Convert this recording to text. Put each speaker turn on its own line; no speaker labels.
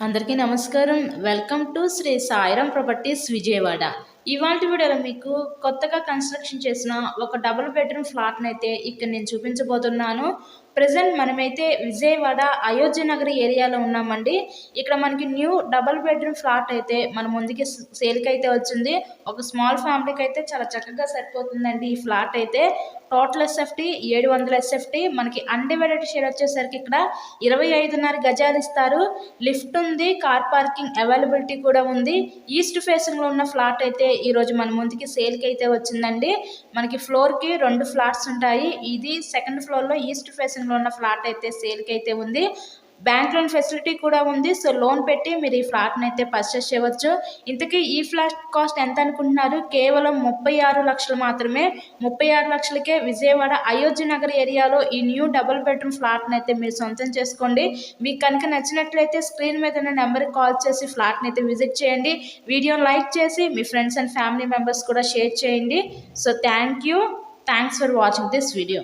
అందరికీ నమస్కారం. Welcome to Sri Sairam properties Vijayawada. ఇవాల్టి వీడియోలో మీకు కొత్తగా కన్స్ట్రక్షన్ చేసిన ఒక డబుల్ బెడ్రూమ్ ఫ్లాట్ని అయితే ఇక్కడ నేను చూపించబోతున్నాను. ప్రజెంట్ మనమైతే విజయవాడ అయోధ్య నగర్ ఏరియాలో ఉన్నామండి. ఇక్కడ మనకి న్యూ డబుల్ బెడ్రూమ్ ఫ్లాట్ అయితే మన ముందుకి సేల్కి అయితే వచ్చింది. ఒక స్మాల్ ఫ్యామిలీకి అయితే చాలా చక్కగా సరిపోతుందండి ఈ ఫ్లాట్ అయితే. Total SFT 700 SFT. మనకి అన్డివైడెడ్ షేర్ వచ్చేసరికి ఇక్కడ 25.5 గజాలు ఇస్తారు. లిఫ్ట్ ఉంది, కార్ పార్కింగ్ అవైలబిలిటీ కూడా ఉంది. ఈస్ట్ ఫేసింగ్లో ఉన్న ఫ్లాట్ అయితే ఈరోజు మన ముందుకి సేల్కి అయితే వచ్చిందండి. మనకి ఫ్లోర్కి 2 ఫ్లాట్స్ ఉంటాయి. ఇది సెకండ్ ఫ్లోర్లో ఈస్ట్ ఫేసింగ్లో ఉన్న ఫ్లాట్ అయితే సేల్కి అయితే ఉంది. బ్యాంక్ లోన్ ఫెసిలిటీ కూడా ఉంది. సో లోన్ పెట్టి మీరు ఈ ఫ్లాట్ని అయితే పర్చేస్ చేయవచ్చు. ఇంతకీ ఈ ఫ్లాట్ కాస్ట్ ఎంత అనుకుంటున్నారు? కేవలం 36 లక్షలు మాత్రమే. 36 లక్షలకే విజయవాడ అయోధ్య నగర్ ఏరియాలో ఈ న్యూ డబుల్ బెడ్రూమ్ ఫ్లాట్ని అయితే మీరు సొంతం చేసుకోండి. మీకు కనుక నచ్చినట్లయితే స్క్రీన్ మీద ఉన్న నెంబర్కి కాల్ చేసి ఫ్లాట్ని అయితే విజిట్ చేయండి. వీడియోని లైక్ చేసి మీ ఫ్రెండ్స్ అండ్ ఫ్యామిలీ మెంబర్స్ కూడా షేర్ చేయండి. So thanks for watching this video.